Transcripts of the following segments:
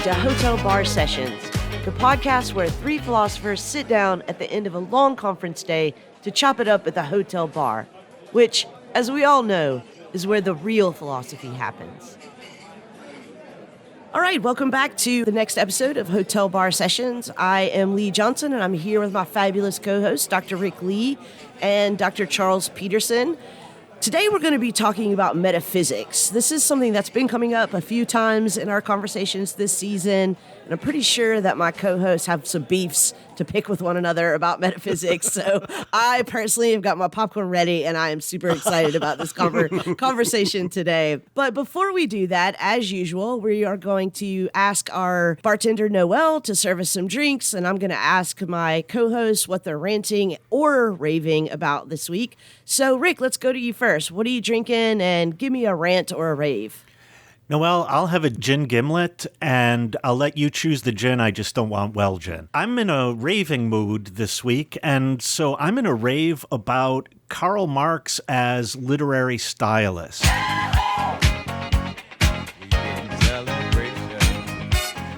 to Hotel Bar Sessions, the podcast where three philosophers sit down at the end of a long conference day to chop it up at the hotel bar, which, as we all know, is where the real philosophy happens. All right, welcome back to the next episode of Hotel Bar Sessions. I am Lee Johnson, and I'm here with my fabulous co-hosts, Dr. Rick Lee and Dr. Charles Peterson. Today we're going to be talking about metaphysics. This is something that's been coming up a few times in our conversations this season, and I'm pretty sure that my co-hosts have some beefs to pick with one another about metaphysics. So I personally have got my popcorn ready, and I am super excited about this conversation today. But before we do that, as usual, we are going to ask our bartender Noelle to serve us some drinks, and I'm going to ask my co-hosts what they're ranting or raving about this week. So Rick, let's go to you first. What are you drinking? And give me a rant or a rave. Noelle, I'll have a gin gimlet, and I'll let you choose the gin. I just don't want well gin. I'm in a raving mood this week, and so I'm in a rave about Karl Marx as literary stylist.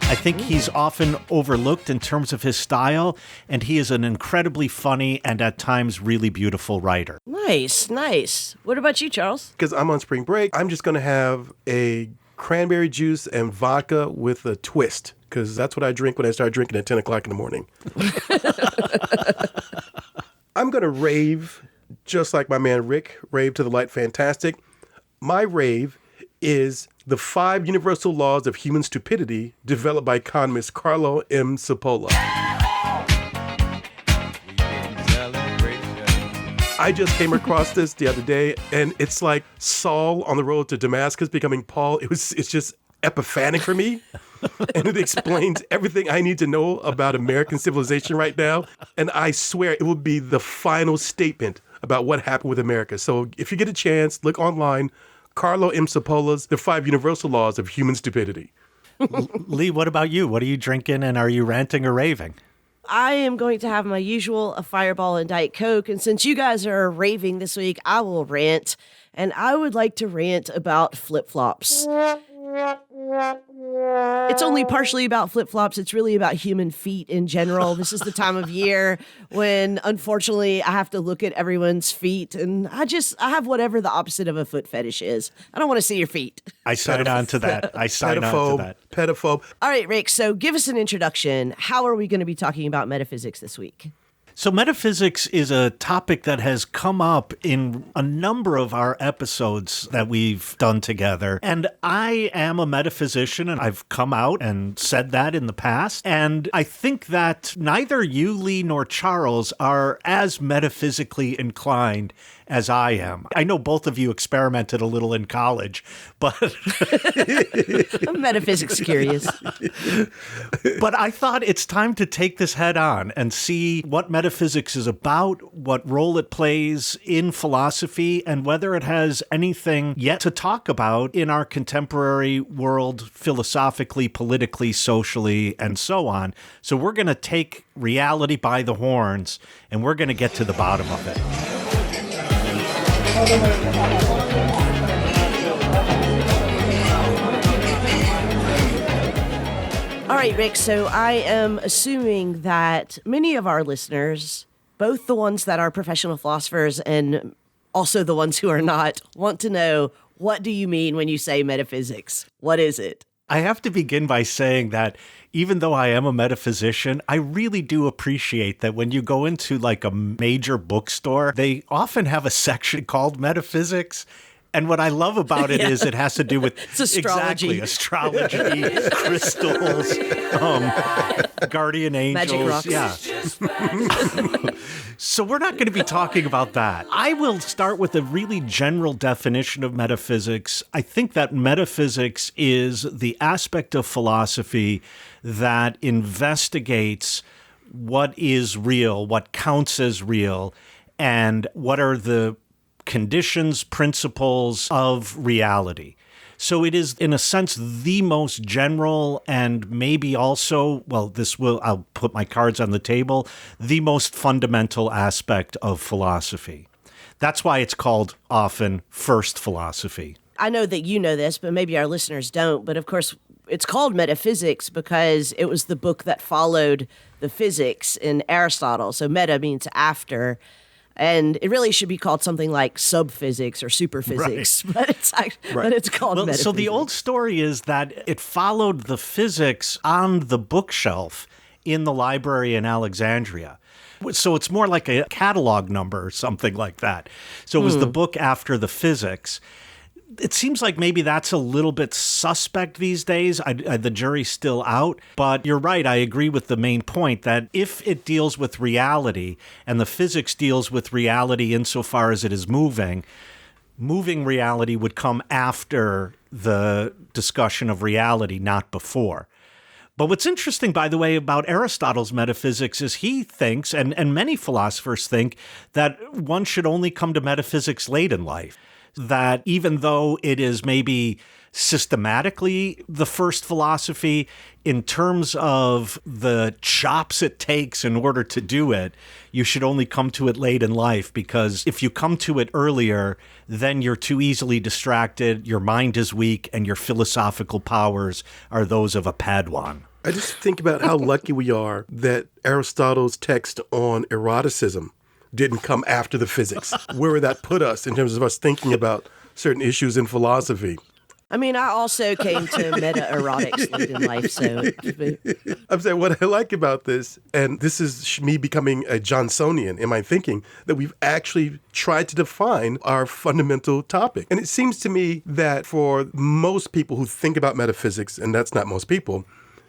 I think he's often overlooked in terms of his style, and he is an incredibly funny and at times really beautiful writer. Nice. What about you, Charles? Because I'm on spring break, I'm just going to have a cranberry juice and vodka with a twist, because that's what I drink when I start drinking at 10 o'clock in the morning. I'm going to rave just like my man Rick raved to the light fantastic. My rave is the 5 universal laws of human stupidity developed by economist Carlo M. Cipolla. I just came across this the other day, and it's like Saul on the road to Damascus becoming Paul. It's just epiphanic for me, and it explains everything I need to know about American civilization right now, and I swear it will be the final statement about what happened with America. So if you get a chance, look online, Carlo M. Cipolla's The 5 Universal Laws of Human Stupidity. Lee, what about you? What are you drinking, and are you ranting or raving? I am going to have my usual, a Fireball and Diet Coke, and since you guys are raving this week, I will rant, and I would like to rant about flip-flops. It's only partially about flip-flops. It's really about human feet in general. This is the time of year when, unfortunately, I have to look at everyone's feet, and I have whatever the opposite of a foot fetish is. I don't want to see your feet. I sign on to that. Pedophobe. All right, Rick, so give us an introduction. How are we going to be talking about metaphysics this week? So metaphysics is a topic that has come up in a number of our episodes that we've done together. And I am a metaphysician, and I've come out and said that in the past. And I think that neither you, Lee, nor Charles are as metaphysically inclined as I am. I know both of you experimented a little in college, but I'm metaphysics curious. But I thought it's time to take this head on and see what metaphysics is about, what role it plays in philosophy, and whether it has anything yet to talk about in our contemporary world, philosophically, politically, socially, and so on. So we're going to take reality by the horns, and we're going to get to the bottom of it. All right, Rick, so I am assuming that many of our listeners, both the ones that are professional philosophers and also the ones who are not, want to know, what do you mean when you say metaphysics? What is it? I have to begin by saying that even though I am a metaphysician, I really do appreciate that when you go into like a major bookstore, they often have a section called metaphysics. And what I love about it is it has to do with astrology. Astrology, crystals, guardian angels. Magic rocks. Yeah. So we're not going to be talking about that. I will start with a really general definition of metaphysics. I think that metaphysics is the aspect of philosophy that investigates what is real, what counts as real, and what are the conditions, principles of reality. So it is, in a sense, the most general and maybe also, I'll put my cards on the table, the most fundamental aspect of philosophy. That's why it's called often first philosophy. I know that you know this, but maybe our listeners don't. But of course, It's called Metaphysics because it was the book that followed the physics in Aristotle. So meta means after. And it really should be called something like subphysics or superphysics, Right. but it's called metaphysics. So the old story is that it followed the physics on the bookshelf in the library in Alexandria. So it's more like a catalog number or something like that. So it was the book after the physics. It seems like maybe that's a little bit suspect these days. The jury's still out. But you're right. I agree with the main point that if it deals with reality and the physics deals with reality insofar as it is moving reality would come after the discussion of reality, not before. But what's interesting, by the way, about Aristotle's metaphysics is he thinks, and many philosophers think, that one should only come to metaphysics late in life. That even though it is maybe systematically the first philosophy, in terms of the chops it takes in order to do it, you should only come to it late in life, because if you come to it earlier, then you're too easily distracted, your mind is weak, and your philosophical powers are those of a Padawan. I just think about how lucky we are that Aristotle's text on eroticism didn't come after the physics. Where would that put us in terms of us thinking about certain issues in philosophy? I mean, I also came to meta-erotics late in life, so... I'm saying what I like about this, and this is me becoming a Johnsonian in my thinking, that we've actually tried to define our fundamental topic. And it seems to me that for most people who think about metaphysics, and that's not most people,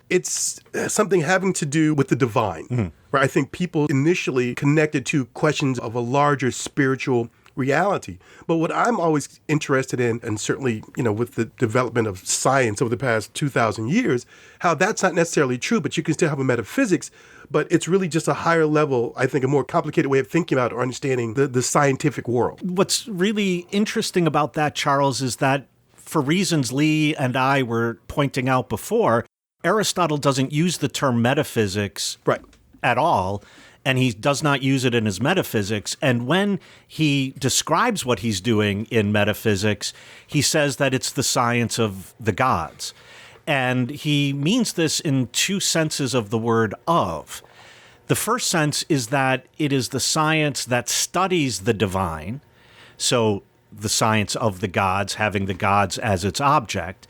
it's something having to do with the divine, where I think people initially connected to questions of a larger spiritual reality. But what I'm always interested in, and certainly, with the development of science over the past 2,000 years, how that's not necessarily true, but you can still have a metaphysics, but it's really just a higher level, I think, a more complicated way of thinking about or understanding the scientific world. What's really interesting about that, Charles, is that for reasons Lee and I were pointing out before, Aristotle doesn't use the term metaphysics at all, and he does not use it in his metaphysics. And when he describes what he's doing in metaphysics, he says that it's the science of the gods. And he means this in two senses of the word of. The first sense is that it is the science that studies the divine, so the science of the gods, having the gods as its object.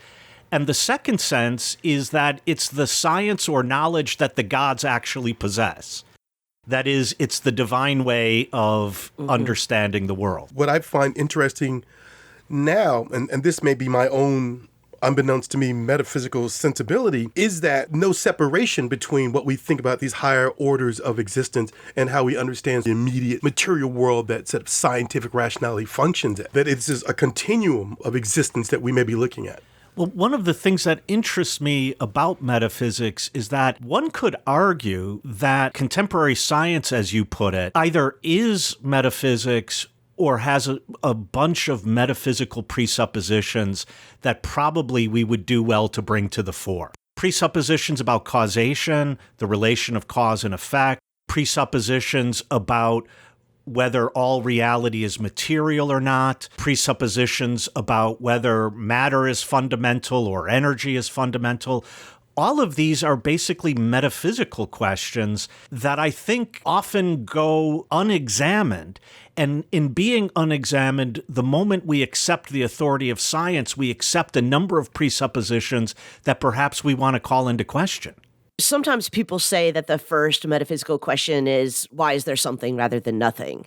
And the second sense is that it's the science or knowledge that the gods actually possess. That is, it's the divine way of understanding the world. What I find interesting now, and this may be my own, unbeknownst to me, metaphysical sensibility, is that no separation between what we think about these higher orders of existence and how we understand the immediate material world that sort of scientific rationality functions at. That it's just a continuum of existence that we may be looking at. Well, one of the things that interests me about metaphysics is that one could argue that contemporary science, as you put it, either is metaphysics or has a bunch of metaphysical presuppositions that probably we would do well to bring to the fore. Presuppositions about causation, the relation of cause and effect, presuppositions about whether all reality is material or not, presuppositions about whether matter is fundamental or energy is fundamental. All of these are basically metaphysical questions that I think often go unexamined. And in being unexamined, the moment we accept the authority of science, we accept a number of presuppositions that perhaps we want to call into question. Sometimes people say that the first metaphysical question is, why is there something rather than nothing?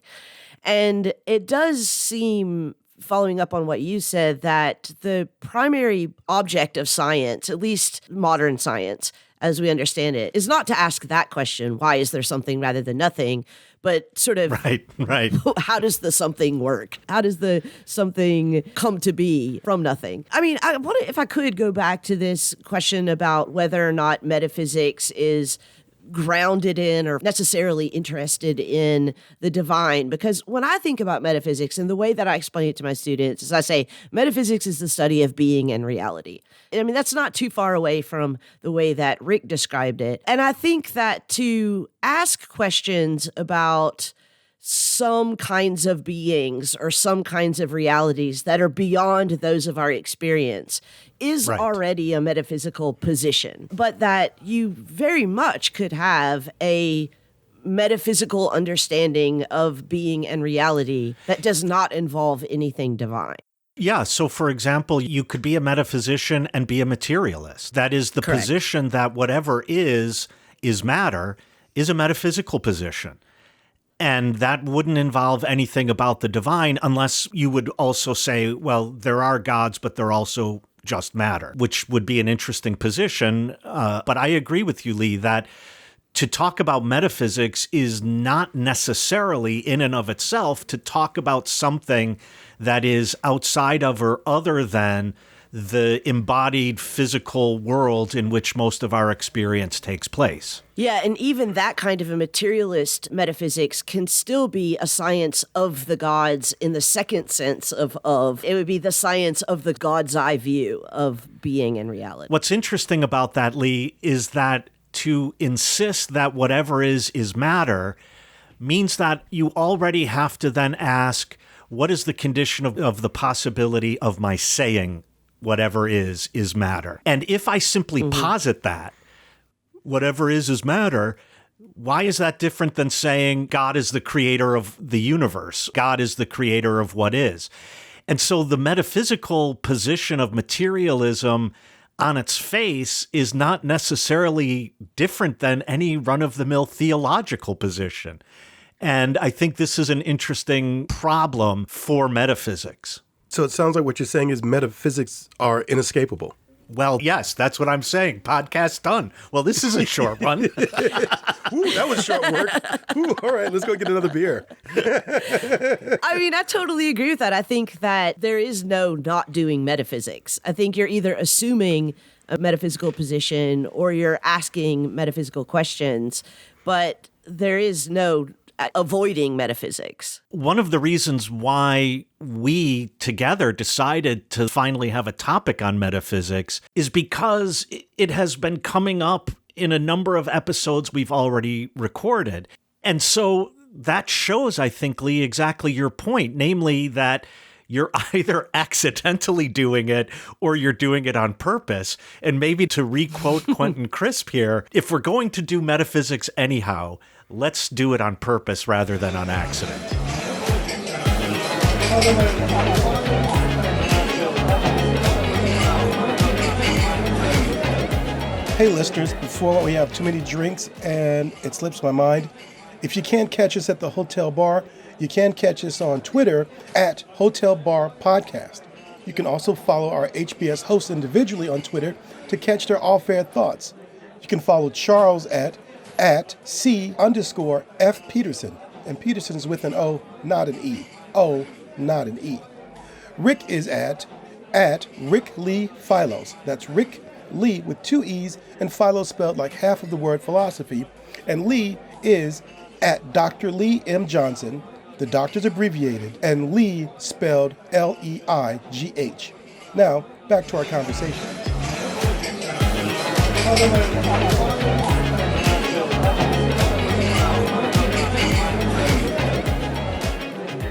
And it does seem, following up on what you said, that the primary object of science, at least modern science, as we understand it, is not to ask that question, why is there something rather than nothing, but sort of, right. How does the something work? How does the something come to be from nothing? I mean, I wonder if I could go back to this question about whether or not metaphysics is grounded in or necessarily interested in the divine. Because when I think about metaphysics, and the way that I explain it to my students is I say, metaphysics is the study of being and reality. I mean, that's not too far away from the way that Rick described it. And I think that to ask questions about some kinds of beings or some kinds of realities that are beyond those of our experience is already a metaphysical position, but that you very much could have a metaphysical understanding of being and reality that does not involve anything divine. Yeah, so for example, you could be a metaphysician and be a materialist. That is the position that whatever is matter is a metaphysical position. And that wouldn't involve anything about the divine unless you would also say, well, there are gods, but they're also just matter, which would be an interesting position. But I agree with you, Lee, that to talk about metaphysics is not necessarily in and of itself to talk about something that is outside of or other than the embodied physical world in which most of our experience takes place. Yeah, and even that kind of a materialist metaphysics can still be a science of the gods in the second sense of. It would be the science of the God's eye view of being and reality. What's interesting about that, Lee, is that to insist that whatever is matter means that you already have to then ask, what is the condition of the possibility of my saying whatever is matter? And if I simply posit that whatever is matter, why is that different than saying God is the creator of the universe? God is the creator of what is. And so the metaphysical position of materialism on its face is not necessarily different than any run-of-the-mill theological position. And I think this is an interesting problem for metaphysics. So it sounds like what you're saying is metaphysics are inescapable. Well, yes, that's what I'm saying. Podcast done. Well, this is a short one. Ooh, that was short work. Ooh, all right, let's go get another beer. I mean, I totally agree with that. I think that there is no not doing metaphysics. I think you're either assuming a metaphysical position or you're asking metaphysical questions, but there is no avoiding metaphysics. One of the reasons why we together decided to finally have a topic on metaphysics is because it has been coming up in a number of episodes we've already recorded. And so that shows, I think, Lee, exactly your point, namely that you're either accidentally doing it or you're doing it on purpose. And maybe to re-quote Quentin Crisp here, if we're going to do metaphysics anyhow, let's do it on purpose rather than on accident. Hey listeners, before we have too many drinks and it slips my mind, if you can't catch us at the Hotel Bar, you can catch us on Twitter at Hotel Bar Podcast. You can also follow our HBS hosts individually on Twitter to catch their off-air thoughts. You can follow Charles at C_F Peterson. And Peterson is with an O, not an E. O, not an E. Rick is at Rick Lee Philos. That's Rick Lee with two E's and Philos spelled like half of the word philosophy. And Lee is at Dr. Lee M. Johnson. The doctor's abbreviated, and Lee spelled Leigh. Now, back to our conversation.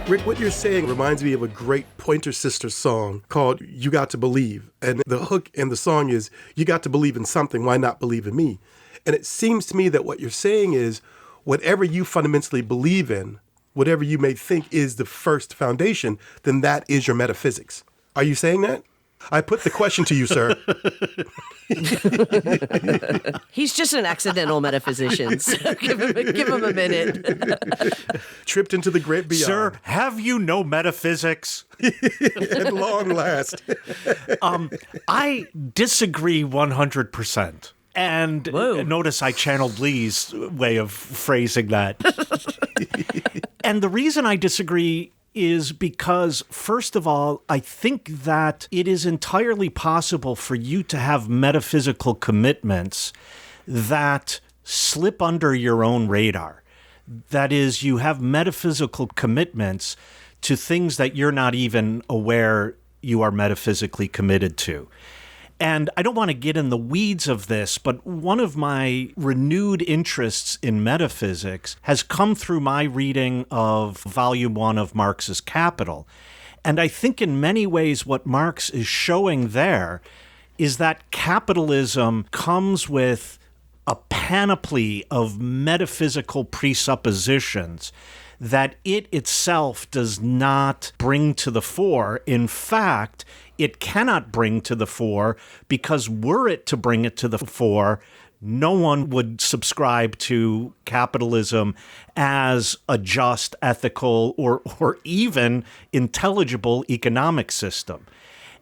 Rick, what you're saying reminds me of a great Pointer Sisters song called You Got to Believe. And the hook in the song is, you got to believe in something, why not believe in me? And it seems to me that what you're saying is, whatever you fundamentally believe in, whatever you may think is the first foundation, then that is your metaphysics. Are you saying that? I put the question to you, sir. He's just an accidental metaphysician, so give him a minute. Tripped into the great beyond. Sir, have you no metaphysics? At long last. I disagree 100%. And Whoa. Notice I channeled Lee's way of phrasing that. And the reason I disagree is because, first of all, I think that it is entirely possible for you to have metaphysical commitments that slip under your own radar. That is, you have metaphysical commitments to things that you're not even aware you are metaphysically committed to. And I don't want to get in the weeds of this, but one of my renewed interests in metaphysics has come through my reading of Volume 1 of Marx's Capital. And I think in many ways what Marx is showing there is that capitalism comes with a panoply of metaphysical presuppositions that it itself does not bring to the fore. In fact, it cannot bring to the fore because were it to bring it to the fore, no one would subscribe to capitalism as a just, ethical, or even intelligible economic system.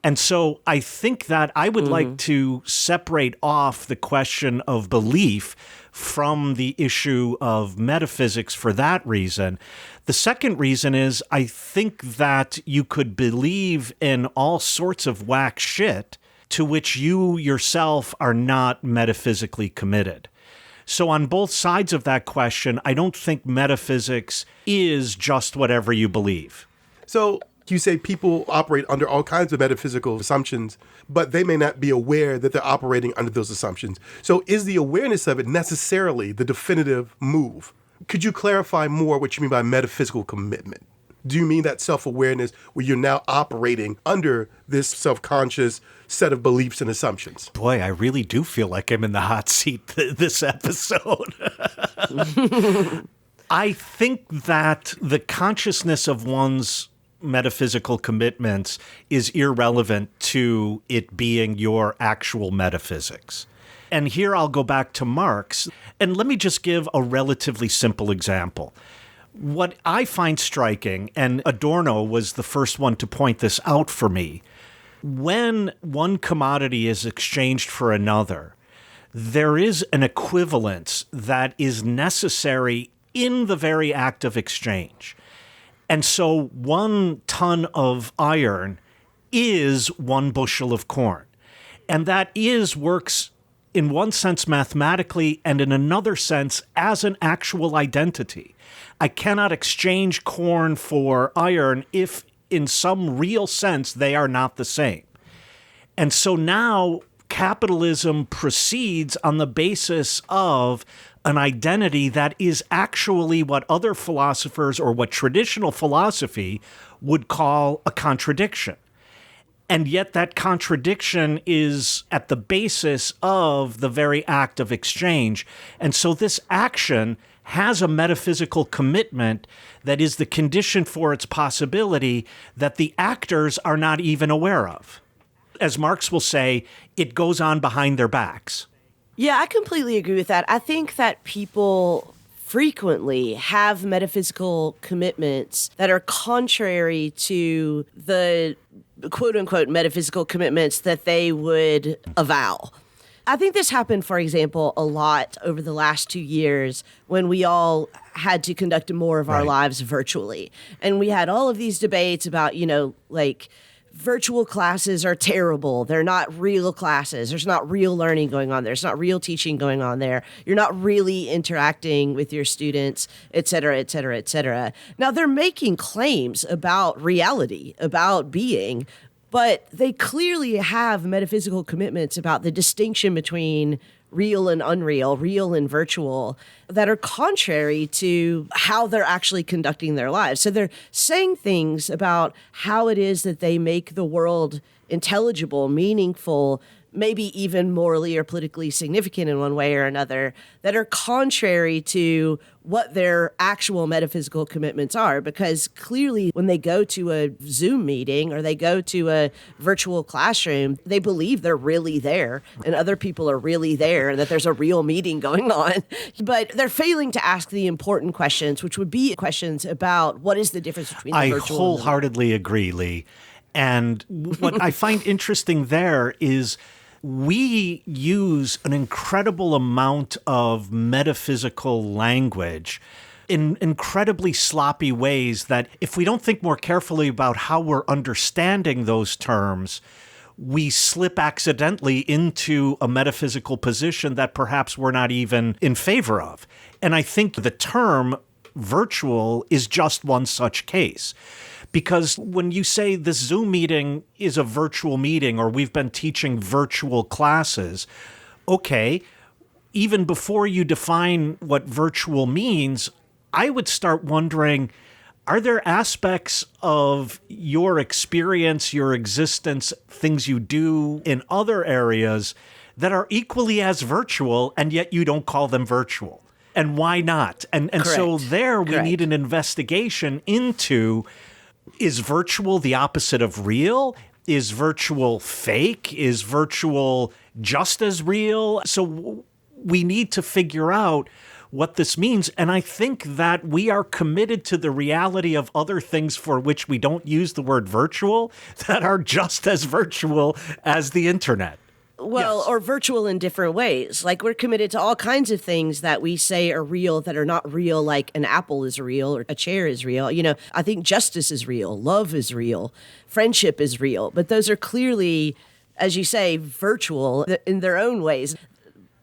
And so I think that I would like to separate off the question of belief from the issue of metaphysics for that reason. The second reason is I think that you could believe in all sorts of whack shit to which you yourself are not metaphysically committed. So on both sides of that question, I don't think metaphysics is just whatever you believe. So you say people operate under all kinds of metaphysical assumptions, but they may not be aware that they're operating under those assumptions. So is the awareness of it necessarily the definitive move? Could you clarify more what you mean by metaphysical commitment? Do you mean that self-awareness where you're now operating under this self-conscious set of beliefs and assumptions? Boy, I really do feel like I'm in the hot seat this episode. I think that the consciousness of one's metaphysical commitments is irrelevant to it being your actual metaphysics. And here I'll go back to Marx, and let me just give a relatively simple example. What I find striking, and Adorno was the first one to point this out for me, when one commodity is exchanged for another, there is an equivalence that is necessary in the very act of exchange. And so 1 ton of iron is 1 bushel of corn. And that works in one sense mathematically and in another sense as an actual identity. I cannot exchange corn for iron if in some real sense they are not the same. And so now capitalism proceeds on the basis of an identity that is actually what other philosophers or what traditional philosophy would call a contradiction. And yet that contradiction is at the basis of the very act of exchange. And so this action has a metaphysical commitment that is the condition for its possibility that the actors are not even aware of. As Marx will say, it goes on behind their backs. Yeah, I completely agree with that. I think that people frequently have metaphysical commitments that are contrary to the quote-unquote metaphysical commitments that they would avow. I think this happened, for example, a lot over the last 2 years when we all had to conduct more of our lives virtually. And we had all of these debates about, virtual classes are terrible. They're not real classes. There's not real learning going on there. There's not real teaching going on there. You're not really interacting with your students, et cetera, et cetera, et cetera. Now, they're making claims about reality, about being, but they clearly have metaphysical commitments about the distinction between real and unreal, real and virtual, that are contrary to how they're actually conducting their lives. So they're saying things about how it is that they make the world intelligible, meaningful, maybe even morally or politically significant in one way or another, that are contrary to what their actual metaphysical commitments are. Because clearly when they go to a Zoom meeting or they go to a virtual classroom, they believe they're really there and other people are really there and that there's a real meeting going on. But they're failing to ask the important questions, which would be questions about what is the difference between the virtual and the wholeheartedly agree, Lee. And what I find interesting there is we use an incredible amount of metaphysical language in incredibly sloppy ways that if we don't think more carefully about how we're understanding those terms, we slip accidentally into a metaphysical position that perhaps we're not even in favor of. And I think the term virtual is just one such case. Because when you say this Zoom meeting is a virtual meeting or we've been teaching virtual classes, okay, even before you define what virtual means, I would start wondering, are there aspects of your experience, your existence, things you do in other areas that are equally as virtual and yet you don't call them virtual? And why not? And so there we need an investigation into, is virtual the opposite of real? Is virtual fake? Is virtual just as real? So we need to figure out what this means. And I think that we are committed to the reality of other things for which we don't use the word virtual that are just as virtual as the internet. Well, Yes. or virtual in different ways. Like we're committed to all kinds of things that we say are real that are not real, like an apple is real or a chair is real. You know, I think justice is real, love is real, friendship is real. But those are clearly, as you say, virtual in their own ways.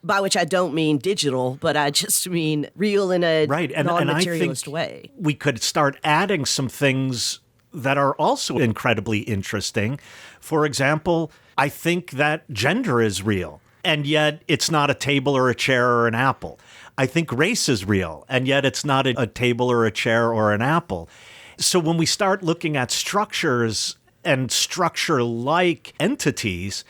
By which I don't mean digital, but I just mean real in a non-materialist way. We could start adding some things that are also incredibly interesting. For example, I think that gender is real, and yet it's not a table or a chair or an apple. I think race is real, and yet it's not a table or a chair or an apple. So when we start looking at structures and structure-like entities,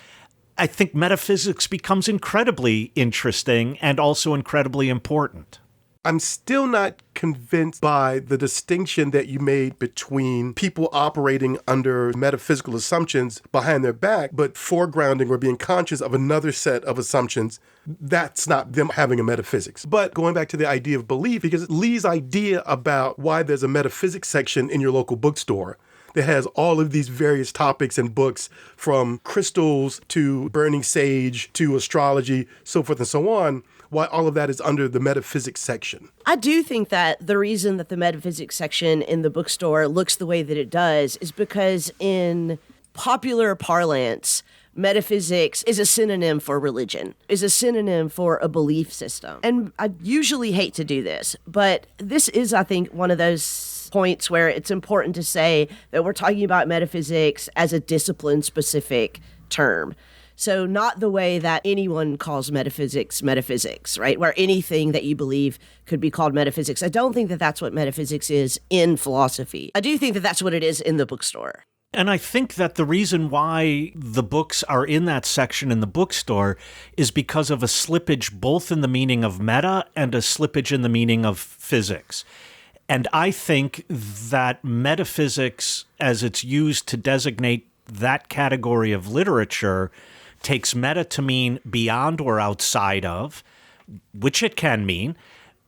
I think metaphysics becomes incredibly interesting and also incredibly important. I'm still not convinced by the distinction that you made between people operating under metaphysical assumptions behind their back, but foregrounding or being conscious of another set of assumptions. That's not them having a metaphysics. But going back to the idea of belief, because Lee's idea about why there's a metaphysics section in your local bookstore that has all of these various topics and books, from crystals to burning sage to astrology, so forth and so on, why all of that is under the metaphysics section. I do think that the reason that the metaphysics section in the bookstore looks the way that it does is because in popular parlance, metaphysics is a synonym for religion, is a synonym for a belief system. And I usually hate to do this, but this is, I think, one of those points where it's important to say that we're talking about metaphysics as a discipline-specific term. So not the way that anyone calls metaphysics, right? Where anything that you believe could be called metaphysics. I don't think that that's what metaphysics is in philosophy. I do think that that's what it is in the bookstore. And I think that the reason why the books are in that section in the bookstore is because of a slippage both in the meaning of meta and a slippage in the meaning of physics. And I think that metaphysics, as it's used to designate that category of literature, takes meta to mean beyond or outside of, which it can mean,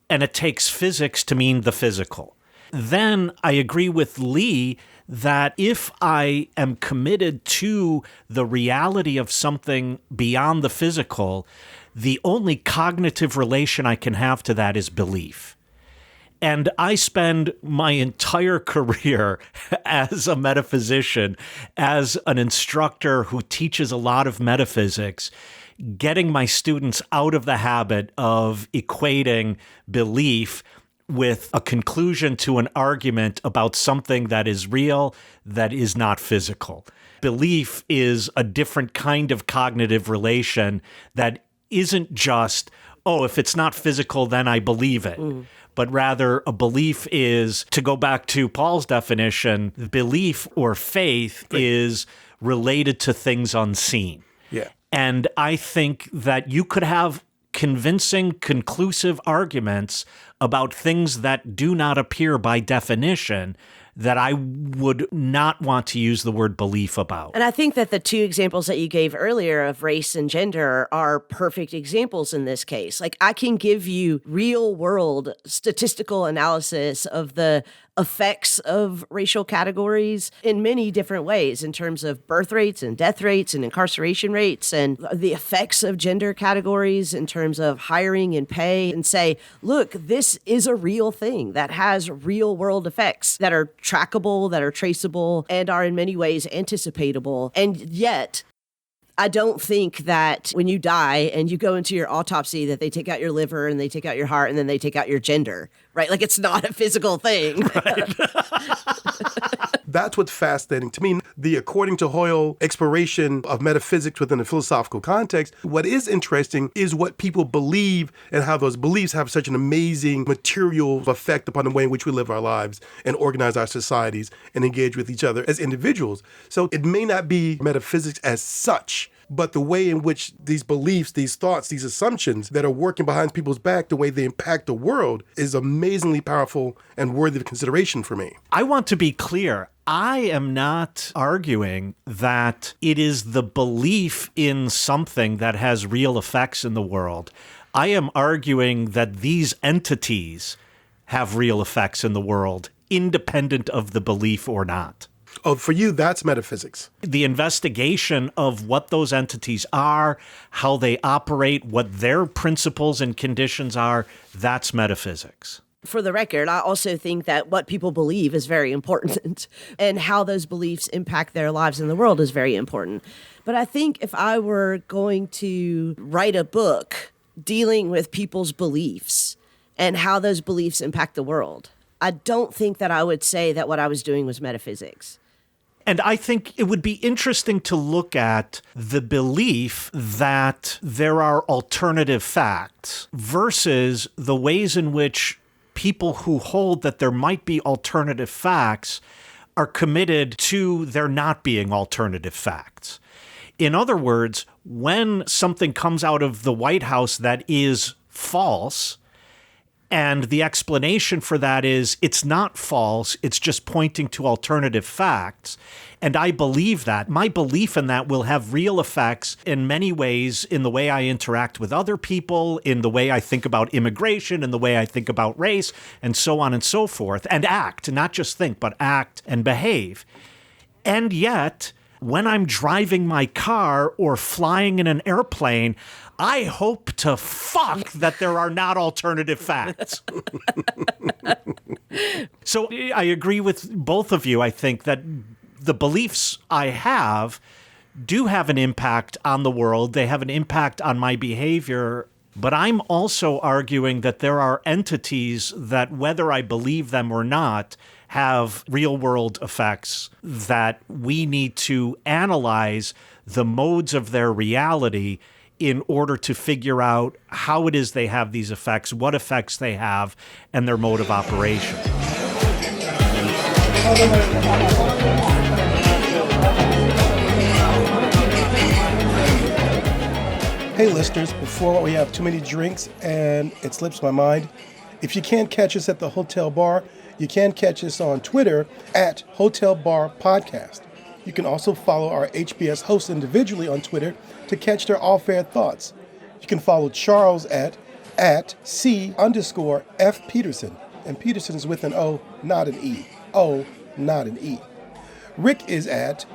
and it takes physics to mean the physical. Then I agree with Lee that if I am committed to the reality of something beyond the physical, the only cognitive relation I can have to that is belief. And I spend my entire career as a metaphysician, as an instructor who teaches a lot of metaphysics, getting my students out of the habit of equating belief with a conclusion to an argument about something that is real, that is not physical. Belief is a different kind of cognitive relation that isn't just, oh, if it's not physical, then I believe it. But rather, a belief is, to go back to Paul's definition, belief or faith is related to things unseen. Yeah. And I think that you could have convincing, conclusive arguments about things that do not appear by definition that I would not want to use the word belief about. And I think that the two examples that you gave earlier of race and gender are perfect examples in this case. Like, I can give you real world statistical analysis of the effects of racial categories in many different ways in terms of birth rates and death rates and incarceration rates, and the effects of gender categories in terms of hiring and pay, and say, look, this is a real thing that has real world effects that are trackable, that are traceable, and are in many ways anticipatable. And yet, I don't think that when you die and you go into your autopsy that they take out your liver and they take out your heart and then they take out your gender, right? Like, it's not a physical thing. Right. that's what's fascinating to me. The according to Hoyle exploration of metaphysics within a philosophical context, what is interesting is what people believe and how those beliefs have such an amazing material effect upon the way in which we live our lives and organize our societies and engage with each other as individuals. So it may not be metaphysics as such, but the way in which these beliefs, these thoughts, these assumptions that are working behind people's back, the way they impact the world is amazingly powerful and worthy of consideration for me. I want to be clear. I am not arguing that it is the belief in something that has real effects in the world. I am arguing that these entities have real effects in the world, independent of the belief or not. Oh, for you, that's metaphysics. The investigation of what those entities are, how they operate, what their principles and conditions are, that's metaphysics. For the record, I also think that what people believe is very important and how those beliefs impact their lives in the world is very important. But I think if I were going to write a book dealing with people's beliefs and how those beliefs impact the world, I don't think that I would say that what I was doing was metaphysics. And I think it would be interesting to look at the belief that there are alternative facts versus the ways in which people who hold that there might be alternative facts are committed to there not being alternative facts. In other words, when something comes out of the White House that is false, and the explanation for that is it's not false, it's just pointing to alternative facts. And I believe that. My belief in that will have real effects in many ways in the way I interact with other people, in the way I think about immigration, in the way I think about race, and so on and so forth. And act, not just think, but act and behave. And yet, when I'm driving my car or flying in an airplane, I hope to fuck that there are not alternative facts. So I agree with both of you. I think that the beliefs I have do have an impact on the world. They have an impact on my behavior. But I'm also arguing that there are entities that, whether I believe them or not, have real-world effects that we need to analyze the modes of their reality in order to figure out how it is they have these effects, what effects they have, and their mode of operation. Hey listeners, before we have too many drinks and it slips my mind, if you can't catch us at the Hotel Bar, you can catch us on Twitter at Hotel Bar Podcast. You can also follow our HBS hosts individually on Twitter to catch their off-air thoughts. You can follow Charles at C_F Peterson. And Peterson is with an O, not an E. O, not an E. Rick is at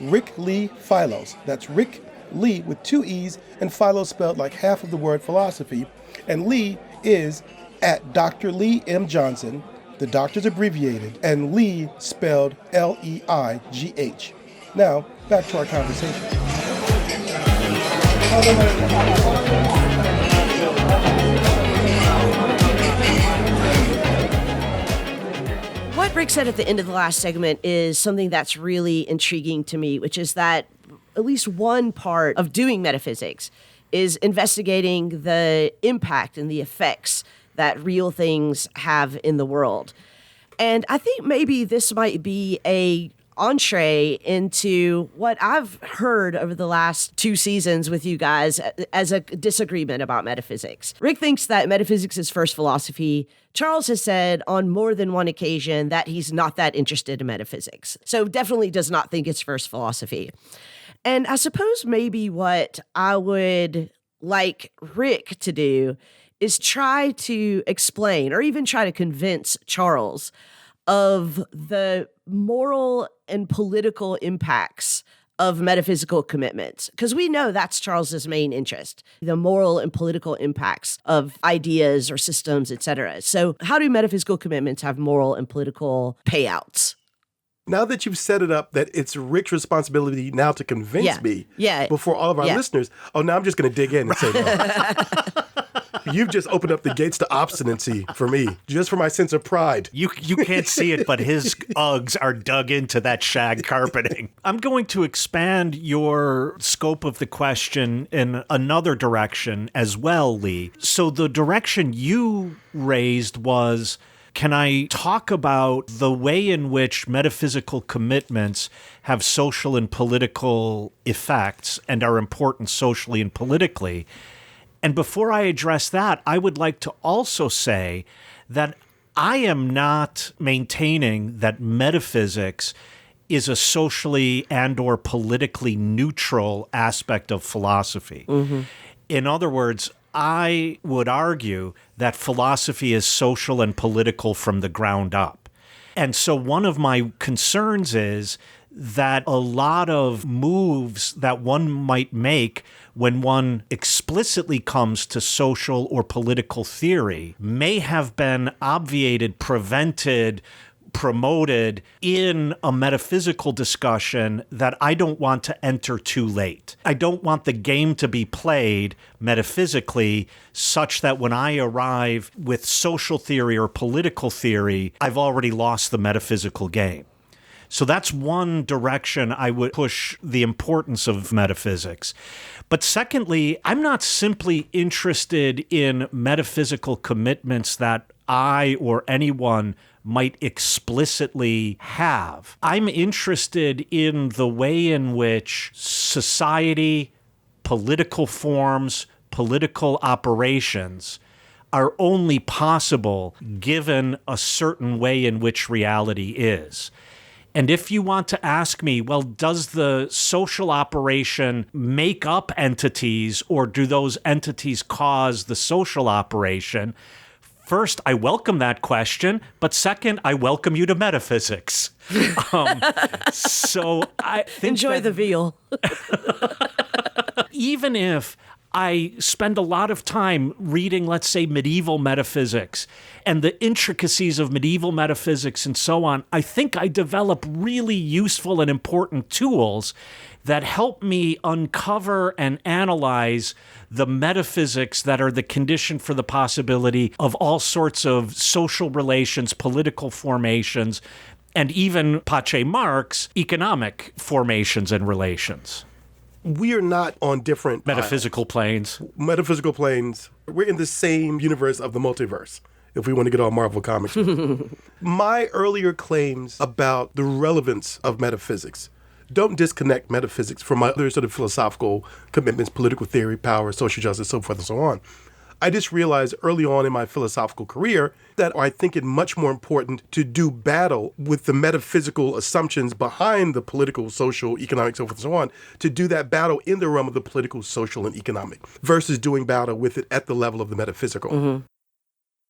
Rick Lee Philos. That's Rick Lee with 2 E's and Philo spelled like half of the word philosophy. And Lee is at Dr. Lee M. Johnson. The doctor's abbreviated, and Lee spelled Leigh. Now, back to our conversation. What Rick said at the end of the last segment is something that's really intriguing to me, which is that at least one part of doing metaphysics is investigating the impact and the effects that real things have in the world. And I think maybe this might be a entree into what I've heard over the last 2 seasons with you guys as a disagreement about metaphysics. Rick thinks that metaphysics is first philosophy. Charles has said on more than one occasion that he's not that interested in metaphysics. So definitely does not think it's first philosophy. And I suppose maybe what I would like Rick to do is try to explain or even try to convince Charles of the moral and political impacts of metaphysical commitments. Because we know that's Charles's main interest, the moral and political impacts of ideas or systems, etc. So how do metaphysical commitments have moral and political payouts? Now that you've set it up that it's Rick's responsibility now to convince me before all of our listeners, now I'm just going to dig in and say no. You've just opened up the gates to obstinacy for me, just for my sense of pride. You can't see it, but his Uggs are dug into that shag carpeting. I'm going to expand your scope of the question in another direction as well, Lee. So the direction you raised was, can I talk about the way in which metaphysical commitments have social and political effects and are important socially and politically? And before I address that, I would like to also say that I am not maintaining that metaphysics is a socially and or politically neutral aspect of philosophy. Mm-hmm. In other words, I would argue that philosophy is social and political from the ground up. And so one of my concerns is that a lot of moves that one might make when one explicitly comes to social or political theory may have been obviated, prevented, promoted in a metaphysical discussion that I don't want to enter too late. I don't want the game to be played metaphysically such that when I arrive with social theory or political theory, I've already lost the metaphysical game. So that's one direction I would push the importance of metaphysics. But secondly, I'm not simply interested in metaphysical commitments that I or anyone might explicitly have. I'm interested in the way in which society, political forms, political operations are only possible given a certain way in which reality is. And if you want to ask me, well, does the social operation make up entities or do those entities cause the social operation? First, I welcome that question, but second, I welcome you to metaphysics. So I think enjoy the veal. Even if I spend a lot of time reading, let's say, medieval metaphysics and the intricacies of medieval metaphysics and so on, I think I develop really useful and important tools that help me uncover and analyze the metaphysics that are the condition for the possibility of all sorts of social relations, political formations, and even, pace Marx, economic formations and relations. We are not on different Metaphysical planes. Metaphysical planes. We're in the same universe of the multiverse, if we want to get all Marvel Comics. My earlier claims about the relevance of metaphysics don't disconnect metaphysics from my other sort of philosophical commitments, political theory, power, social justice, so forth and so on. I just realized early on in my philosophical career that I think it much more important to do battle with the metaphysical assumptions behind the political, social, economic, so forth and so on, to do that battle in the realm of the political, social, and economic, versus doing battle with it at the level of the metaphysical. Mm-hmm.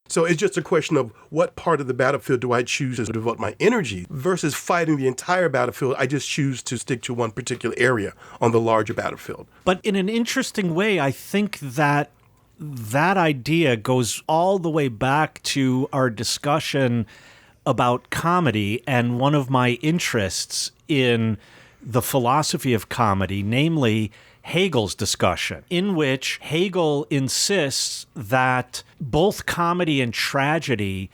So it's just a question of what part of the battlefield do I choose to devote my energy versus fighting the entire battlefield. I just choose to stick to one particular area on the larger battlefield. But in an interesting way, I think that idea goes all the way back to our discussion about comedy and one of my interests in the philosophy of comedy, namely Hegel's discussion, in which Hegel insists that both comedy and tragedy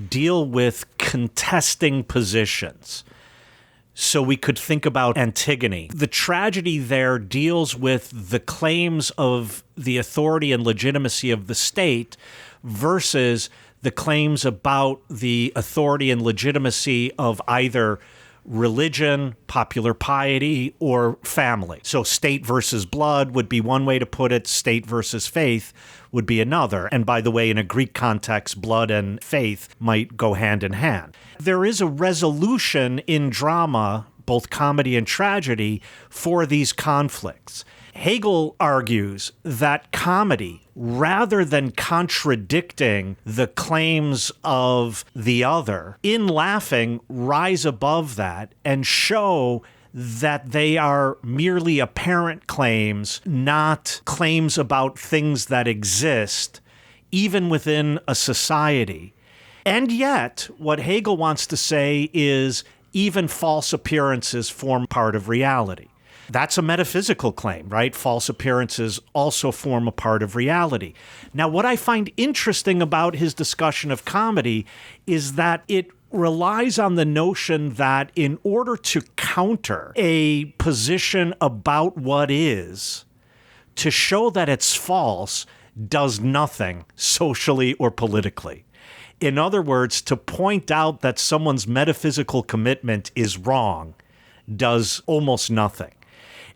deal with contesting positions. So we could think about Antigone. The tragedy there deals with the claims of the authority and legitimacy of the state versus the claims about the authority and legitimacy of either religion, popular piety, or family. So state versus blood would be one way to put it. State versus faith would be another. And by the way, in a Greek context, blood and faith might go hand in hand. There is a resolution in drama, both comedy and tragedy, for these conflicts. Hegel argues that comedy, rather than contradicting the claims of the other, in laughing, rise above that and show that they are merely apparent claims, not claims about things that exist, even within a society. And yet, what Hegel wants to say is even false appearances form part of reality. That's a metaphysical claim, right? False appearances also form a part of reality. Now, what I find interesting about his discussion of comedy is that it relies on the notion that in order to counter a position about what is, to show that it's false does nothing socially or politically. In other words, to point out that someone's metaphysical commitment is wrong does almost nothing.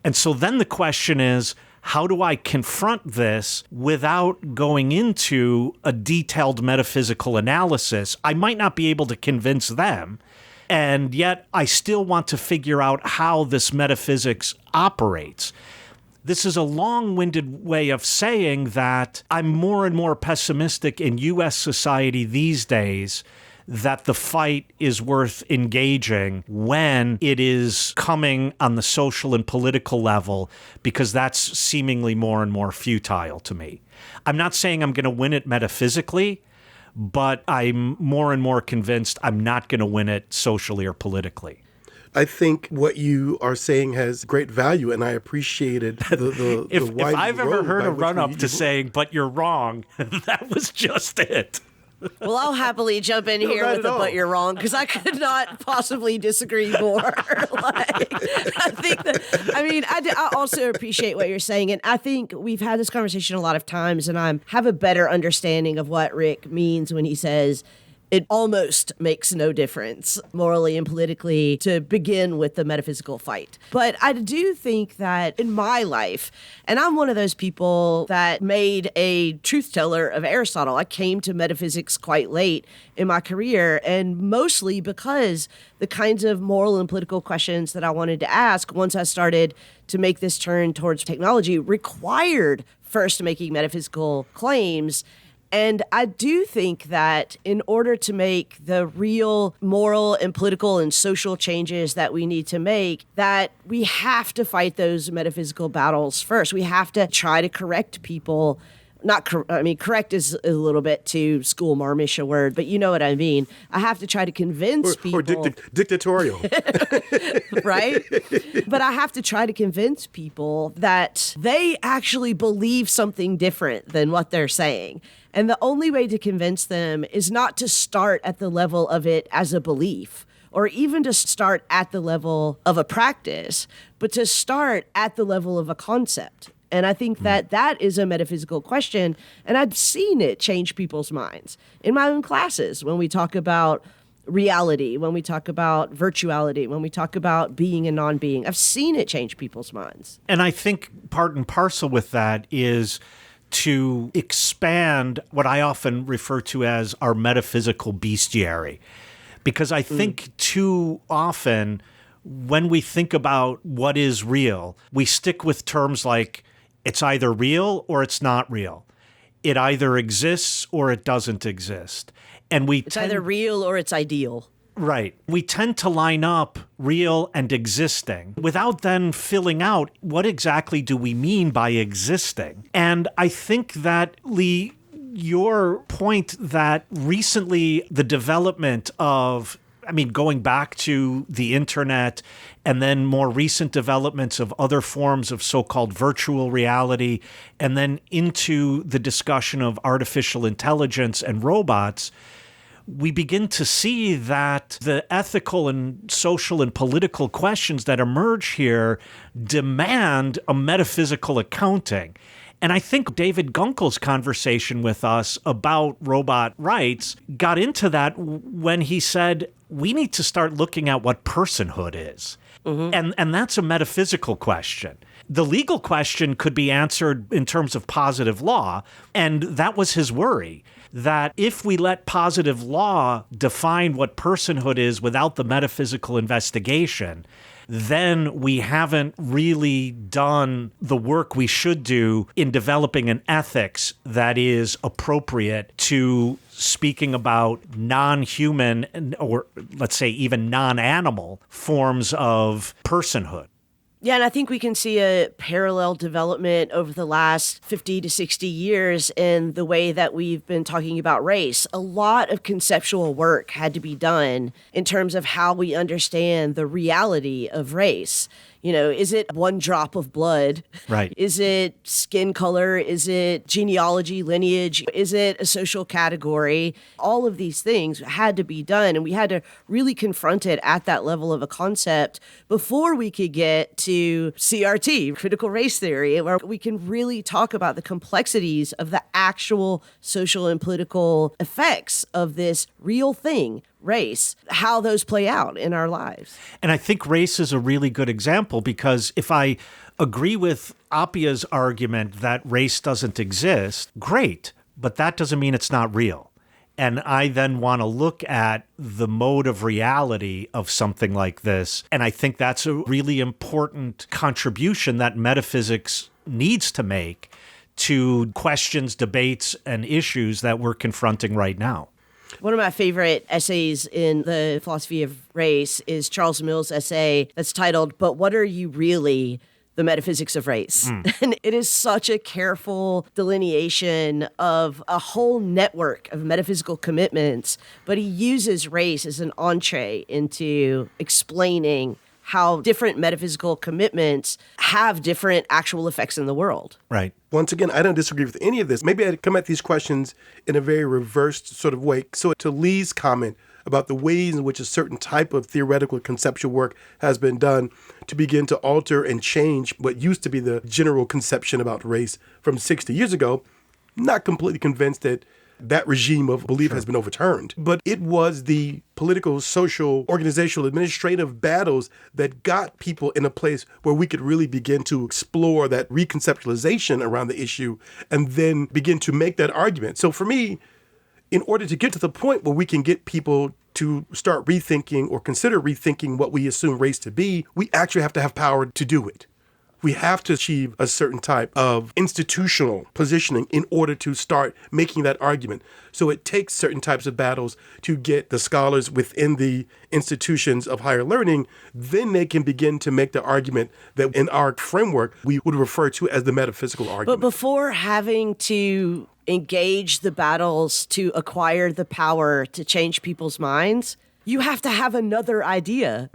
And so then the question is, how do I confront this without going into a detailed metaphysical analysis? I might not be able to convince them, and yet I still want to figure out how this metaphysics operates. This is a long-winded way of saying that I'm more and more pessimistic in U.S. society these days that the fight is worth engaging when it is coming on the social and political level, because that's seemingly more and more futile to me. I'm not saying I'm going to win it metaphysically, but I'm more and more convinced I'm not going to win it socially or politically. I think what you are saying has great value, and I appreciated the If wide I've ever road heard by a which run-up we- to saying, but you're wrong, that was just it. Well, I'll happily jump in here not with at a all. "but you're wrong" because I could not possibly disagree more. I think that, I also appreciate what you're saying, and I think we've had this conversation a lot of times, and I have a better understanding of what Rick means when he says it almost makes no difference morally and politically to begin with the metaphysical fight. But I do think that in my life, and I'm one of those people that made a truth teller of Aristotle. I came to metaphysics quite late in my career, and mostly because the kinds of moral and political questions that I wanted to ask once I started to make this turn towards technology required first making metaphysical claims. And I do think that in order to make the real moral and political and social changes that we need to make, that we have to fight those metaphysical battles first. We have to try to correct people. Correct is a little bit too school marmish a word, but you know what I mean. I have to try to convince people. Or dictatorial. Right? But I have to try to convince people that they actually believe something different than what they're saying. And the only way to convince them is not to start at the level of it as a belief, or even to start at the level of a practice, but to start at the level of a concept. And I think that that is a metaphysical question, and I've seen it change people's minds in my own classes when we talk about reality, when we talk about virtuality, when we talk about being and non-being. I've seen it change people's minds. And I think part and parcel with that is to expand what I often refer to as our metaphysical bestiary. Because I think too often when we think about what is real, we stick with terms like it's either real or it's not real. It either exists or it doesn't exist. And It's either real or it's ideal. Right. We tend to line up real and existing without then filling out what exactly do we mean by existing. And I think that, Lee, your point that recently the development of, going back to the internet and then more recent developments of other forms of so-called virtual reality, and then into the discussion of artificial intelligence and robots, we begin to see that the ethical and social and political questions that emerge here demand a metaphysical accounting. And I think David Gunkel's conversation with us about robot rights got into that when he said, we need to start looking at what personhood is. Mm-hmm. And that's a metaphysical question. The legal question could be answered in terms of positive law, and that was his worry, that if we let positive law define what personhood is without the metaphysical investigation, then we haven't really done the work we should do in developing an ethics that is appropriate to speaking about non-human, or let's say even non-animal forms of personhood. Yeah, and I think we can see a parallel development over the last 50 to 60 years in the way that we've been talking about race. A lot of conceptual work had to be done in terms of how we understand the reality of race. Is it one drop of blood? Right. Is it skin color? Is it genealogy, lineage? Is it a social category? All of these things had to be done, and we had to really confront it at that level of a concept before we could get to CRT, critical race theory, where we can really talk about the complexities of the actual social and political effects of this real thing, race, how those play out in our lives. And I think race is a really good example, because if I agree with Appia's argument that race doesn't exist, great, but that doesn't mean it's not real. And I then want to look at the mode of reality of something like this. And I think that's a really important contribution that metaphysics needs to make to questions, debates, and issues that we're confronting right now. One of my favorite essays in the philosophy of race is Charles Mill's essay that's titled, "But What Are You Really? The Metaphysics of Race." And it is such a careful delineation of a whole network of metaphysical commitments, but he uses race as an entree into explaining how different metaphysical commitments have different actual effects in the world. Right. Once again, I don't disagree with any of this. Maybe I'd come at these questions in a very reversed sort of way. So to Lee's comment about the ways in which a certain type of theoretical conceptual work has been done to begin to alter and change what used to be the general conception about race from 60 years ago, not completely convinced that that regime of belief has been overturned. But it was the political, social, organizational, administrative battles that got people in a place where we could really begin to explore that reconceptualization around the issue and then begin to make that argument. So for me, in order to get to the point where we can get people to start rethinking or consider rethinking what we assume race to be, we actually have to have power to do it. We have to achieve a certain type of institutional positioning in order to start making that argument. So it takes certain types of battles to get the scholars within the institutions of higher learning. Then they can begin to make the argument that in our framework, we would refer to as the metaphysical argument. But before having to engage the battles to acquire the power to change people's minds, you have to have another idea.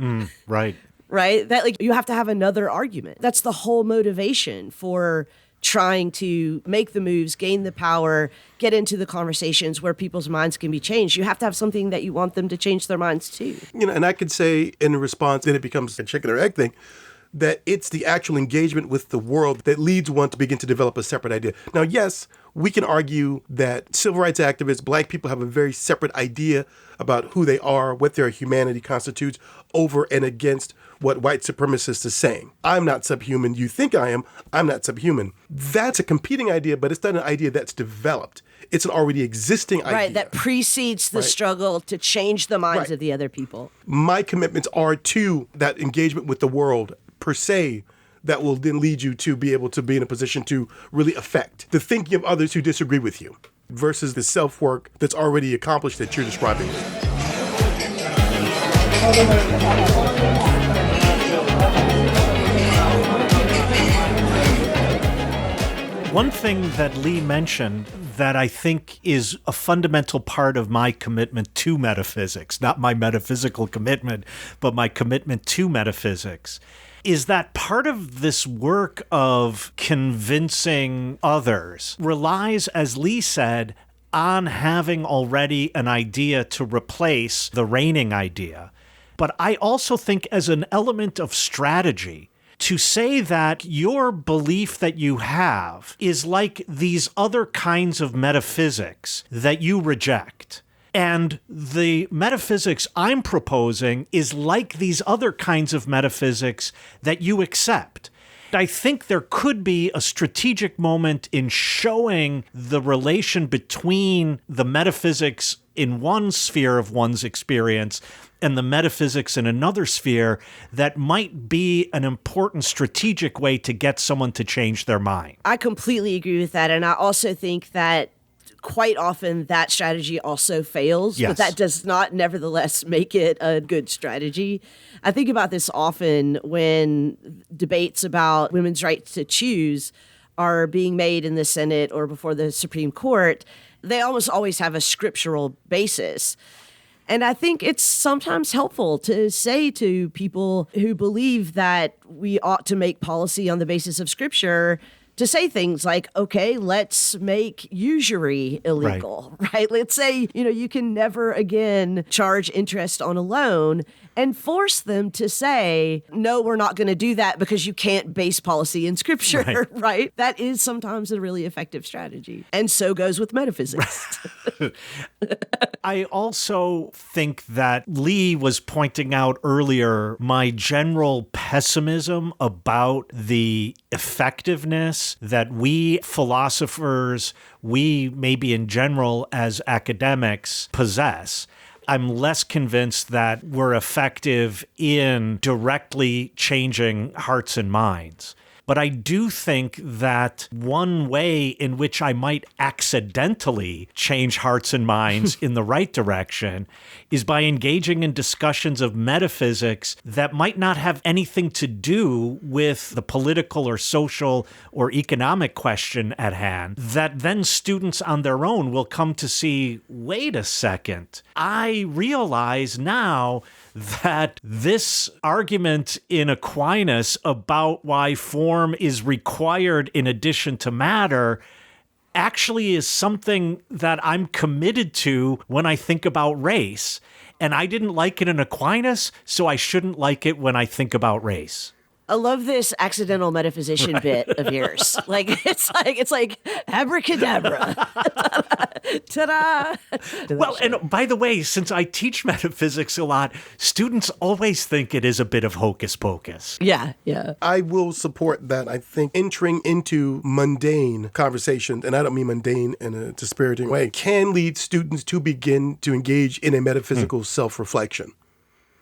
Right. Right? That you have to have another argument. That's the whole motivation for trying to make the moves, gain the power, get into the conversations where people's minds can be changed. You have to have something that you want them to change their minds to. And I could say in response, then it becomes a chicken or egg thing, that it's the actual engagement with the world that leads one to begin to develop a separate idea. Now, yes, we can argue that civil rights activists, Black people, have a very separate idea about who they are, what their humanity constitutes, over and against what white supremacists are saying. I'm not subhuman. You think I am. I'm not subhuman. That's a competing idea, but it's not an idea that's developed. It's an already existing idea. Right, that precedes the struggle to change the minds of the other people. My commitments are to that engagement with the world, per se, that will then lead you to be able to be in a position to really affect the thinking of others who disagree with you versus the self-work that's already accomplished that you're describing. One thing that Lee mentioned that I think is a fundamental part of my commitment to metaphysics, not my metaphysical commitment, but my commitment to metaphysics, is that part of this work of convincing others relies, as Lee said, on having already an idea to replace the reigning idea. But I also think as an element of strategy, to say that your belief that you have is like these other kinds of metaphysics that you reject. And the metaphysics I'm proposing is like these other kinds of metaphysics that you accept. I think there could be a strategic moment in showing the relation between the metaphysics in one sphere of one's experience and the metaphysics in another sphere that might be an important strategic way to get someone to change their mind. I completely agree with that. And I also think that quite often that strategy also fails, yes. But that does not nevertheless make it a good strategy. I think about this often when debates about women's right to choose are being made in the Senate or before the Supreme Court. They almost always have a scriptural basis. And I think it's sometimes helpful to say to people who believe that we ought to make policy on the basis of Scripture, to say things like, okay, let's make usury illegal, right? Let's say, you can never again charge interest on a loan, and force them to say, no, we're not going to do that because you can't base policy in Scripture, right? That is sometimes a really effective strategy. And so goes with metaphysics. I also think that Lee was pointing out earlier my general pessimism about the effectiveness that we philosophers, we maybe in general as academics, possess. I'm less convinced that we're effective in directly changing hearts and minds. But I do think that one way in which I might accidentally change hearts and minds in the right direction is by engaging in discussions of metaphysics that might not have anything to do with the political or social or economic question at hand, that then students on their own will come to see, wait a second, I realize now that this argument in Aquinas about why form is required in addition to matter actually is something that I'm committed to when I think about race. And I didn't like it in Aquinas, so I shouldn't like it when I think about race. I love this accidental metaphysician bit of yours. It's like abracadabra. Ta-da! Well, and by the way, since I teach metaphysics a lot, students always think it is a bit of hocus pocus. Yeah. I will support that. I think entering into mundane conversations, and I don't mean mundane in a disparaging way, can lead students to begin to engage in a metaphysical self-reflection.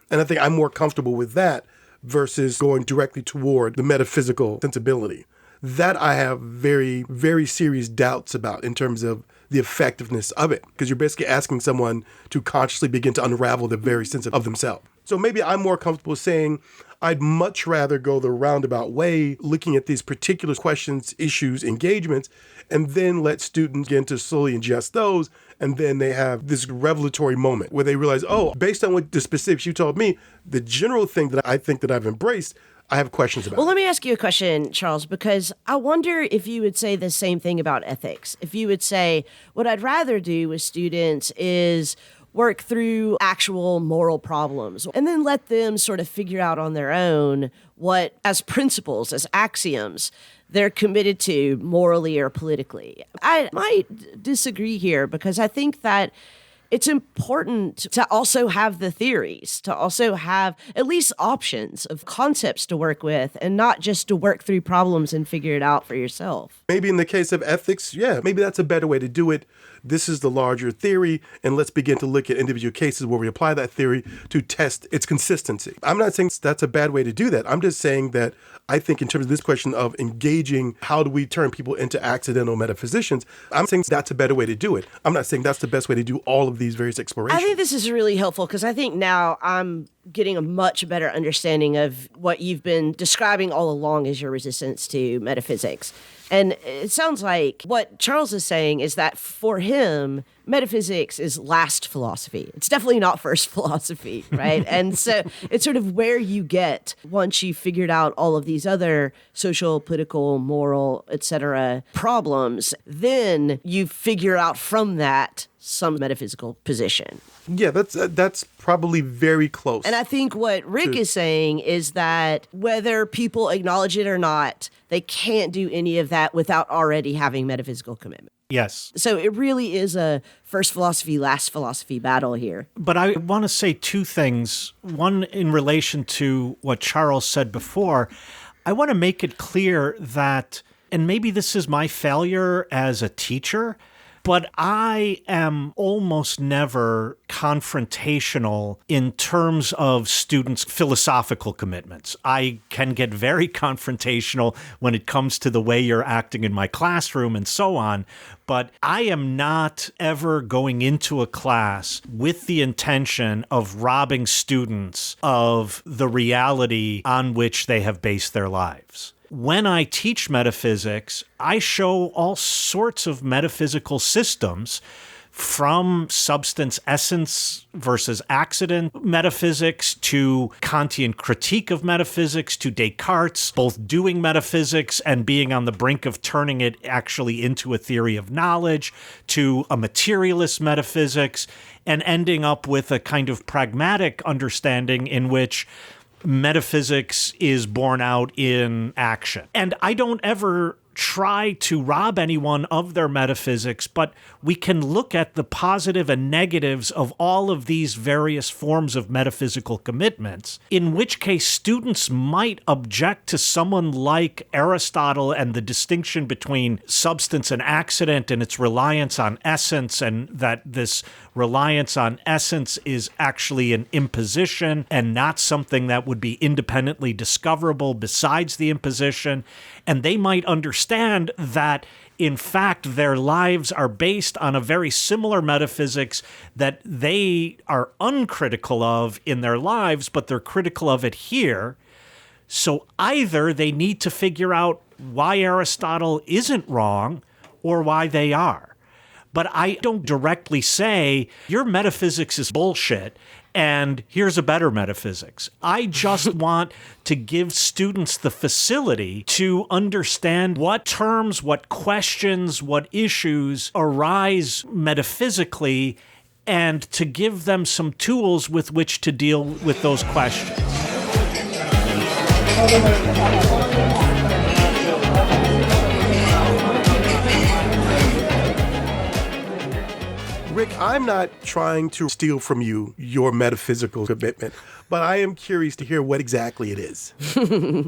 And I think I'm more comfortable with that versus going directly toward the metaphysical sensibility. That I have very, very serious doubts about in terms of the effectiveness of it, because you're basically asking someone to consciously begin to unravel the very sense of themselves. So maybe I'm more comfortable saying I'd much rather go the roundabout way, looking at these particular questions, issues, engagements, and then let students begin to slowly ingest those. And then they have this revelatory moment where they realize, oh, based on what the specifics you told me, the general thing that I think that I've embraced, I have questions about. Well, let me ask you a question, Charles, because I wonder if you would say the same thing about ethics. If you would say, what I'd rather do with students is work through actual moral problems and then let them sort of figure out on their own what, as principles, as axioms, they're committed to morally or politically. I might disagree here because I think that it's important to also have the theories, to also have at least options of concepts to work with and not just to work through problems and figure it out for yourself. Maybe in the case of ethics, maybe that's a better way to do it. This is the larger theory, and let's begin to look at individual cases where we apply that theory to test its consistency. I'm not saying that's a bad way to do that. I'm just saying that I think in terms of this question of engaging, how do we turn people into accidental metaphysicians, I'm saying that's a better way to do it. I'm not saying that's the best way to do all of these various explorations. I think this is really helpful because I think now I'm getting a much better understanding of what you've been describing all along as your resistance to metaphysics. And it sounds like what Charles is saying is that for him, metaphysics is last philosophy. It's definitely not first philosophy, right? And so it's sort of where you get once you've figured out all of these other social, political, moral, etc. problems, then you figure out from that some metaphysical position. Yeah, that's probably very close. And I think what Rick is saying is that whether people acknowledge it or not, they can't do any of that without already having metaphysical commitment. Yes. So it really is a first philosophy, last philosophy battle here. But I want to say two things. One, in relation to what Charles said before, I want to make it clear that, and maybe this is my failure as a teacher, but I am almost never confrontational in terms of students' philosophical commitments. I can get very confrontational when it comes to the way you're acting in my classroom and so on, but I am not ever going into a class with the intention of robbing students of the reality on which they have based their lives. When I teach metaphysics, I show all sorts of metaphysical systems from substance essence versus accident metaphysics to Kantian critique of metaphysics to Descartes, both doing metaphysics and being on the brink of turning it actually into a theory of knowledge, to a materialist metaphysics, and ending up with a kind of pragmatic understanding in which metaphysics is borne out in action. And I don't ever try to rob anyone of their metaphysics, but we can look at the positive and negatives of all of these various forms of metaphysical commitments, in which case students might object to someone like Aristotle and the distinction between substance and accident and its reliance on essence, and that this reliance on essence is actually an imposition and not something that would be independently discoverable besides the imposition. And they might understand that, in fact, their lives are based on a very similar metaphysics that they are uncritical of in their lives, but they're critical of it here. So either they need to figure out why Aristotle isn't wrong or why they are. But I don't directly say, your metaphysics is bullshit, and here's a better metaphysics. I just want to give students the facility to understand what terms, what questions, what issues arise metaphysically, and to give them some tools with which to deal with those questions. Rick, I'm not trying to steal from you your metaphysical commitment, but I am curious to hear what exactly it is.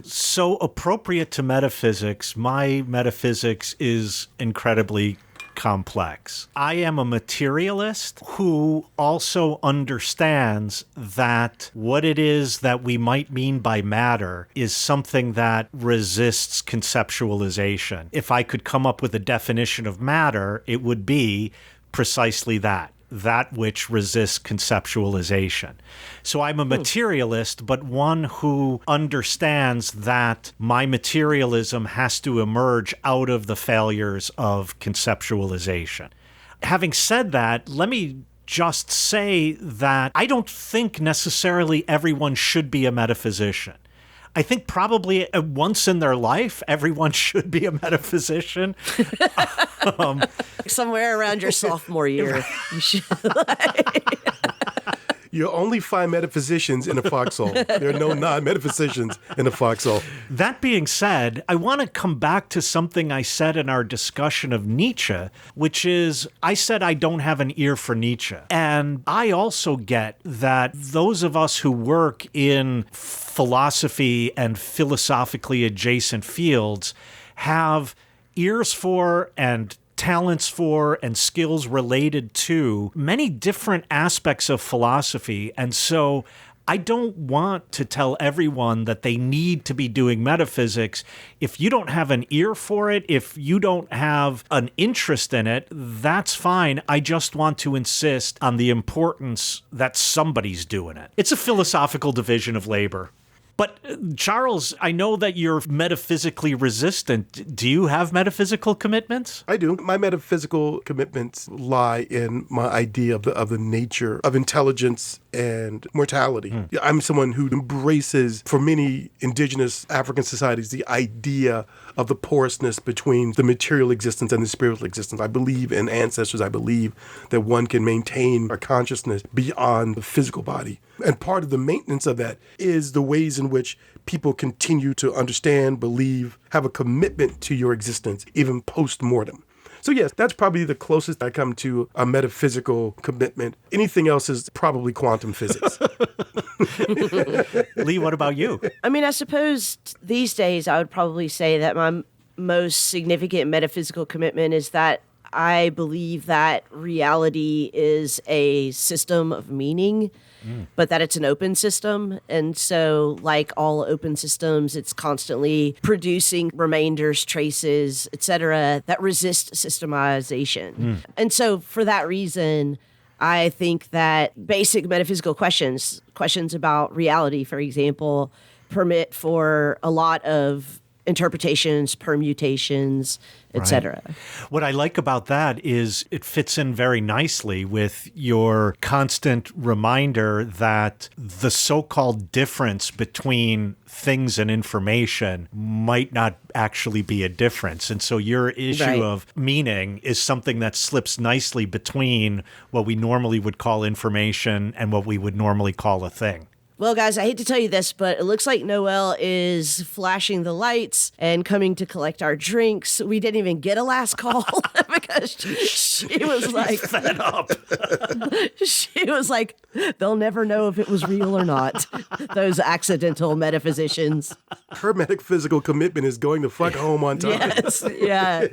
So appropriate to metaphysics, my metaphysics is incredibly complex. I am a materialist who also understands that what it is that we might mean by matter is something that resists conceptualization. If I could come up with a definition of matter, it would be precisely that which resists conceptualization. So I'm a materialist, but one who understands that my materialism has to emerge out of the failures of conceptualization. Having said that, let me just say that I don't think necessarily everyone should be a metaphysician. I think probably once in their life, everyone should be a metaphysician. Somewhere around your sophomore year. You should. You'll only find metaphysicians in a foxhole. There are no non-metaphysicians in a foxhole. That being said, I want to come back to something I said in our discussion of Nietzsche, which is, I said I don't have an ear for Nietzsche. And I also get that those of us who work in philosophy and philosophically adjacent fields have ears for and talents for and skills related to many different aspects of philosophy. And so I don't want to tell everyone that they need to be doing metaphysics. If you don't have an ear for it, if you don't have an interest in it, that's fine. I just want to insist on the importance that somebody's doing it. It's a philosophical division of labor. But Charles, I know that you're metaphysically resistant. Do you have metaphysical commitments? I do. My metaphysical commitments lie in my idea of the nature of intelligence and mortality. I'm someone who embraces, for many indigenous African societies, the idea of the porousness between the material existence and the spiritual existence. I believe in ancestors. I believe that one can maintain a consciousness beyond the physical body. And part of the maintenance of that is the ways in which people continue to understand, believe, have a commitment to your existence, even post-mortem. So yes, that's probably the closest I come to a metaphysical commitment. Anything else is probably quantum physics. Lee, what about you? I mean, I suppose these days I would probably say that my most significant metaphysical commitment is that I believe that reality is a system of meaning, but that it's an open system. And so, like all open systems, it's constantly producing remainders, traces, etc., that resist systemization. And so, for that reason, I think that basic metaphysical questions about reality, for example, permit for a lot of interpretations, permutations, etc. What I like about that is it fits in very nicely with your constant reminder that the so-called difference between things and information might not actually be a difference. And so your issue of meaning is something that slips nicely between what we normally would call information and what we would normally call a thing. Well, guys, I hate to tell you this, but it looks like Noelle is flashing the lights and coming to collect our drinks. We didn't even get a last call because she was like, Fed up. She was like, they'll never know if it was real or not. Those accidental metaphysicians. Her metaphysical commitment is going the fuck home on time. Yes, yeah.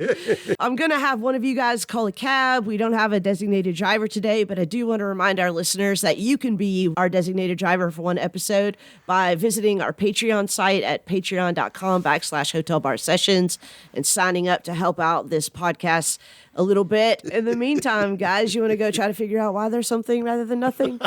I'm going to have one of you guys call a cab. We don't have a designated driver today, but I do want to remind our listeners that you can be our designated driver for one episode by visiting our Patreon site at patreon.com/hotelbarsessions and signing up to help out this podcast a little bit. In the meantime, guys, you want to go try to figure out why there's something rather than nothing?